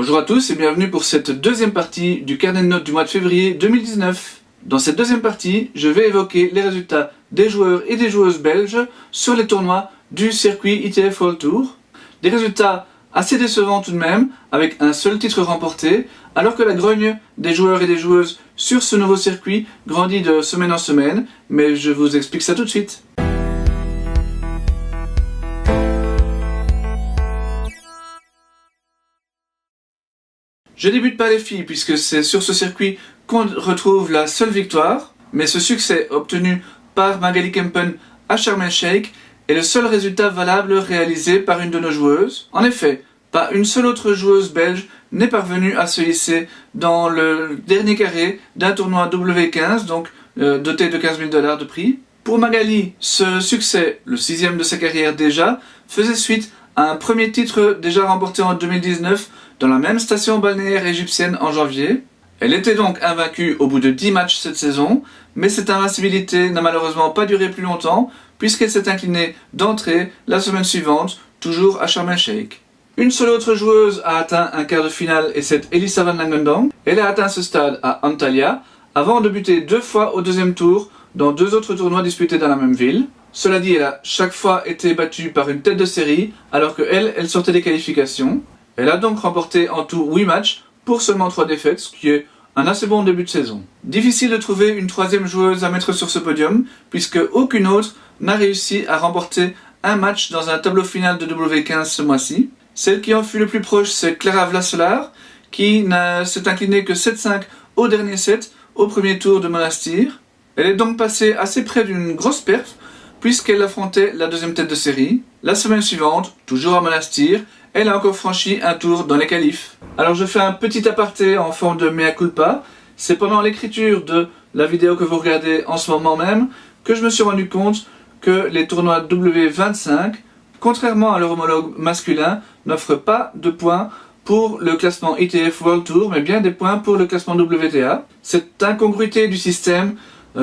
Bonjour à tous et bienvenue pour cette deuxième partie du carnet de notes du mois de février 2019. Dans cette deuxième partie, je vais évoquer les résultats des joueurs et des joueuses belges sur les tournois du circuit ITF World Tour. Des résultats assez décevants tout de même, avec un seul titre remporté, alors que la grogne des joueurs et des joueuses sur ce nouveau circuit grandit de semaine en semaine, mais je vous explique ça tout de suite. Je débute par les filles puisque c'est sur ce circuit qu'on retrouve la seule victoire, mais ce succès obtenu par Magali Kempen à Sharm el-Sheikh est le seul résultat valable réalisé par une de nos joueuses. En effet, pas une seule autre joueuse belge n'est parvenue à se hisser dans le dernier carré d'un tournoi W15, donc doté de 15 000 $ de prix. Pour Magali, ce succès, le 6e de sa carrière déjà, faisait suite à un premier titre déjà remporté en 2019 dans la même station balnéaire égyptienne en janvier. Elle était donc invaincue au bout de 10 matchs cette saison, mais cette invincibilité n'a malheureusement pas duré plus longtemps puisqu'elle s'est inclinée d'entrée la semaine suivante, toujours à Sharm el-Sheikh. Une seule autre joueuse a atteint un quart de finale et c'est Elisa van Langendonk. Elle a atteint ce stade à Antalya avant de buter 2 fois au deuxième tour dans 2 autres tournois disputés dans la même ville. Cela dit, elle a chaque fois été battue par une tête de série alors qu'elle sortait des qualifications. Elle a donc remporté en tout 8 matchs pour seulement 3 défaites, ce qui est un assez bon début de saison. Difficile de trouver une troisième joueuse à mettre sur ce podium, puisque aucune autre n'a réussi à remporter un match dans un tableau final de W15 ce mois-ci. Celle qui en fut le plus proche, c'est Clara Vlaselaar, qui ne s'est inclinée que 7-5 au dernier set, au premier tour de Monastir. Elle est donc passée assez près d'une grosse perf, puisqu'elle affrontait la deuxième tête de série. La semaine suivante, toujours à Monastir, elle a encore franchi un tour dans les qualifs. Alors je fais un petit aparté en forme de mea culpa. C'est pendant l'écriture de la vidéo que vous regardez en ce moment même que je me suis rendu compte que les tournois W25, contrairement à leur homologue masculin, n'offrent pas de points pour le classement ITF World Tour, mais bien des points pour le classement WTA. Cette incongruité du système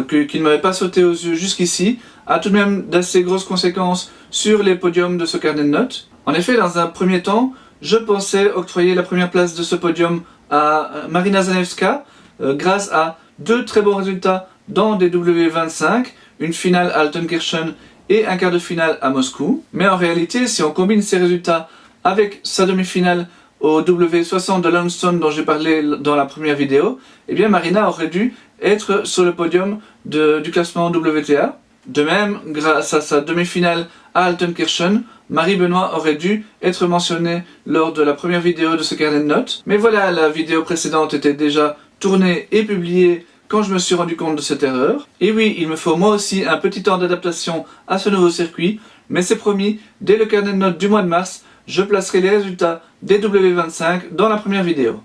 qui ne m'avait pas sauté aux yeux jusqu'ici a tout de même d'assez grosses conséquences sur les podiums de ce carnet de notes. En effet, dans un premier temps, je pensais octroyer la première place de ce podium à Marina Zanevska grâce à 2 très bons résultats dans des W25, une finale à Altenkirchen et un quart de finale à Moscou. Mais en réalité, si on combine ces résultats avec sa demi-finale au W60 de Longstone dont j'ai parlé dans la première vidéo, eh bien Marina aurait dû être sur le podium du classement WTA. De même, grâce à sa demi-finale à Altenkirchen, Marie Benoît aurait dû être mentionnée lors de la première vidéo de ce carnet de notes. Mais voilà, la vidéo précédente était déjà tournée et publiée quand je me suis rendu compte de cette erreur. Et oui, il me faut moi aussi un petit temps d'adaptation à ce nouveau circuit, mais c'est promis, dès le carnet de notes du mois de mars, je placerai les résultats des W25 dans la première vidéo.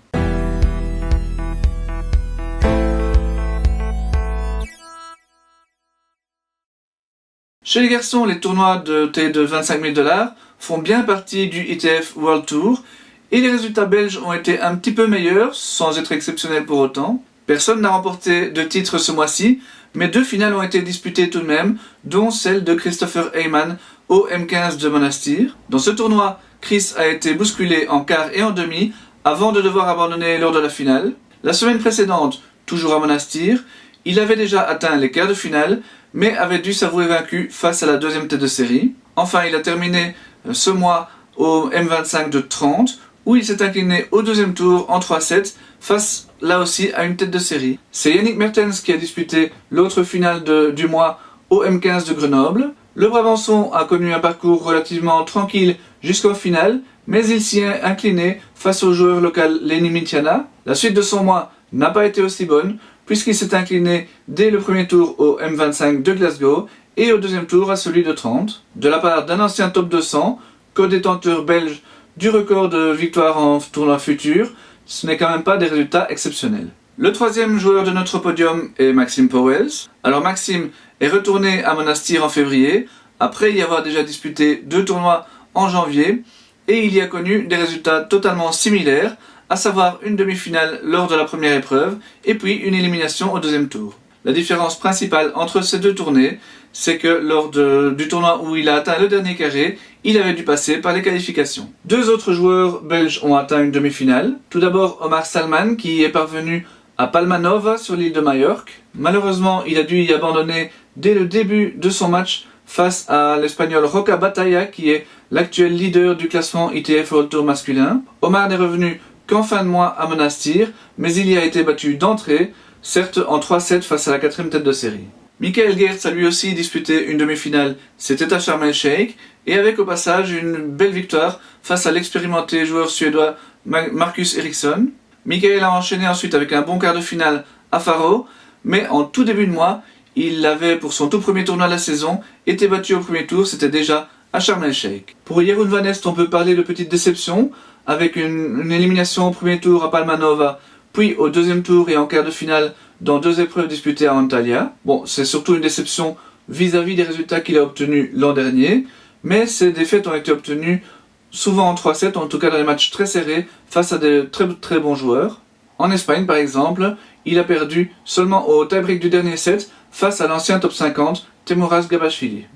Chez les garçons, les tournois de 25 000 $ font bien partie du ITF World Tour et les résultats belges ont été un petit peu meilleurs, sans être exceptionnels pour autant. Personne n'a remporté de titre ce mois-ci, mais 2 finales ont été disputées tout de même, dont celle de Christopher Heyman au M15 de Monastir. Dans ce tournoi, Chris a été bousculé en quart et en demi avant de devoir abandonner lors de la finale. La semaine précédente, toujours à Monastir, il avait déjà atteint les quarts de finale, mais avait dû s'avouer vaincu face à la deuxième tête de série. Enfin, il a terminé ce mois au M25 de 30, où il s'est incliné au deuxième tour en 3-7, face là aussi à une tête de série. C'est Yannick Mertens qui a disputé l'autre finale du mois au M15 de Grenoble. Le Brabançon a connu un parcours relativement tranquille jusqu'en finale, mais il s'y est incliné face au joueur local Lenny Mitiana. La suite de son mois n'a pas été aussi bonne, puisqu'il s'est incliné dès le premier tour au M25 de Glasgow et au deuxième tour à celui de 30, de la part d'un ancien top 200, co-détenteur belge du record de victoire en tournoi futur. Ce n'est quand même pas des résultats exceptionnels. Le troisième joueur de notre podium est Maxime Powells. Alors Maxime est retourné à Monastir en février, après y avoir déjà disputé 2 tournois en janvier, et il y a connu des résultats totalement similaires, à savoir une demi-finale lors de la première épreuve, et puis une élimination au deuxième tour. La différence principale entre ces deux tournées, c'est que lors du tournoi où il a atteint le dernier carré, il avait dû passer par les qualifications. Deux autres joueurs belges ont atteint une demi-finale. Tout d'abord Omar Salman qui est parvenu à Palma Nova sur l'île de Majorque. Malheureusement, il a dû y abandonner dès le début de son match face à l'Espagnol Roca Batalla qui est l'actuel leader du classement ITF World Tour masculin. Omar n'est revenu qu'en fin de mois à Monastir, mais il y a été battu d'entrée, certes en 3-7 face à la quatrième tête de série. Michael Geerts a lui aussi disputé une demi-finale, c'était à Sharm el-Sheikh, et avec au passage une belle victoire face à l'expérimenté joueur suédois Marcus Eriksson. Michael a enchaîné ensuite avec un bon quart de finale à Faro, mais en tout début de mois, il avait pour son tout premier tournoi de la saison été battu au premier tour, c'était déjà à Sharm el-Sheikh. Pour Jeroen van Est, on peut parler de petite déception, avec une élimination au premier tour à Palma Nova, puis au deuxième tour et en quart de finale dans deux épreuves disputées à Antalya. Bon, c'est surtout une déception vis-à-vis des résultats qu'il a obtenus l'an dernier, mais ces défaites ont été obtenues souvent en 3-7, en tout cas dans des matchs très serrés, face à de très bons joueurs. En Espagne, par exemple, il a perdu seulement au tie-break du dernier set face à l'ancien top 50, Temuraz Gabashvili.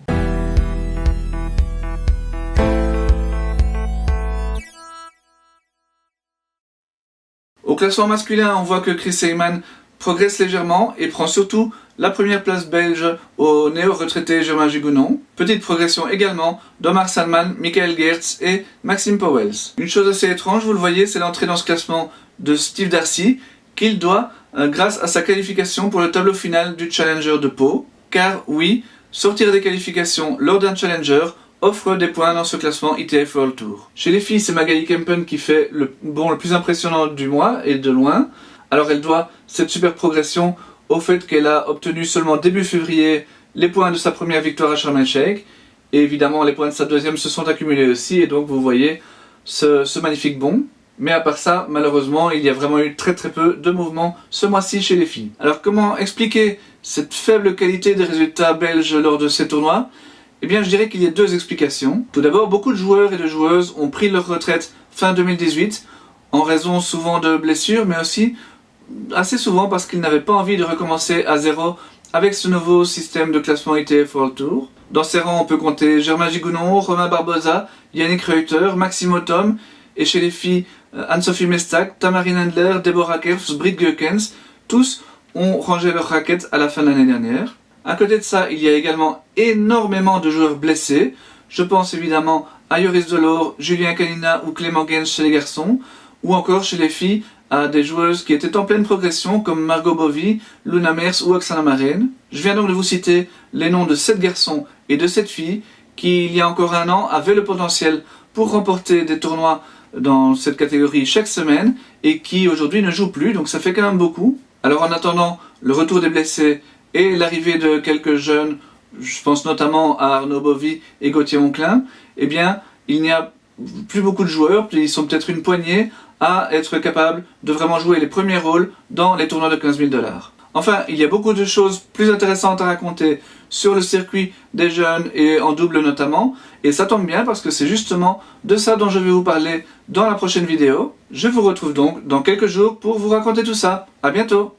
Au classement masculin, on voit que Chris Seyman progresse légèrement et prend surtout la première place belge au néo-retraité Germain Gigounon. Petite progression également d'Omar Salman, Michael Geerts et Maxime Powels. Une chose assez étrange, vous le voyez, c'est l'entrée dans ce classement de Steve Darcy, qu'il doit grâce à sa qualification pour le tableau final du Challenger de Pau. Car oui, sortir des qualifications lors d'un Challenger offre des points dans ce classement ITF World Tour. Chez les filles, c'est Magali Kempen qui fait le plus impressionnant du mois et de loin. Alors elle doit cette super progression au fait qu'elle a obtenu seulement début février les points de sa première victoire à Sharm el-Sheikh. Et évidemment, les points de sa deuxième se sont accumulés aussi. Et donc vous voyez ce magnifique bond. Mais à part ça, malheureusement, il y a vraiment eu très peu de mouvements ce mois-ci chez les filles. Alors comment expliquer cette faible qualité des résultats belges lors de ces tournois ? Eh bien, je dirais qu'il y a deux explications. Tout d'abord, beaucoup de joueurs et de joueuses ont pris leur retraite fin 2018 en raison souvent de blessures, mais aussi assez souvent parce qu'ils n'avaient pas envie de recommencer à zéro avec ce nouveau système de classement ITF World Tour. Dans ces rangs, on peut compter Germain Gigounon, Romain Barbosa, Yannick Reuter, Maxime Otom, et chez les filles, Anne-Sophie Mestak, Tamarine Handler, Deborah Kerfs, Britt Goekens, tous ont rangé leur raquette à la fin de l'année dernière. À côté de ça, il y a également énormément de joueurs blessés. Je pense évidemment à Joris Delors, Julien Canina ou Clément Gens chez les garçons, ou encore chez les filles, à des joueuses qui étaient en pleine progression comme Margot Bovy, Luna Mers ou Oksana Marine. Je viens donc de vous citer les noms de 7 garçons et de 7 filles qui, il y a encore un an, avaient le potentiel pour remporter des tournois dans cette catégorie chaque semaine et qui aujourd'hui ne jouent plus, donc ça fait quand même beaucoup. Alors en attendant le retour des blessés et l'arrivée de quelques jeunes, je pense notamment à Arnaud Bovy et Gauthier Monclin, eh bien, il n'y a plus beaucoup de joueurs, ils sont peut-être une poignée à être capables de vraiment jouer les premiers rôles dans les tournois de 15 000 $. Enfin, il y a beaucoup de choses plus intéressantes à raconter sur le circuit des jeunes et en double notamment, et ça tombe bien parce que c'est justement de ça dont je vais vous parler dans la prochaine vidéo. Je vous retrouve donc dans quelques jours pour vous raconter tout ça. À bientôt!